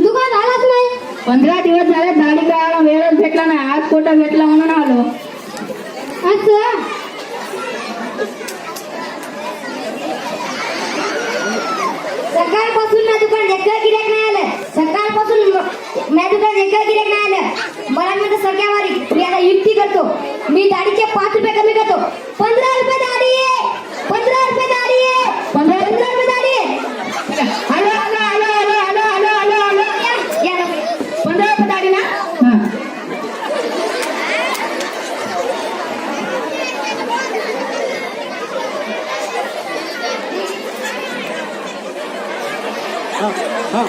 दुकान आलाच नाही. 15 दिवस झाले दाढी करायला वेळच भेटला नाही. आज कुठं भेटला म्हणून आलो. असं सकाळपासून माझ्या दुकान एकही गिऱ्हाईक नाही आलं. सकाळपासून माझ्या दुकान एकही गिऱ्हाईक नाही आलं. मला म्हणतं सगळ्यावारी मी आता युक्ती करतो. मी दाढीचे 5 रुपये कमी करतो. 15 रुपये दाढी आहे. 15 रुपये दाढी आहे. 15 रुपये दाढी आहे. आलो आलो आलो आलो आलो आलो आलो आलो. या ना. 15 रुपये दाढी ना. हा हा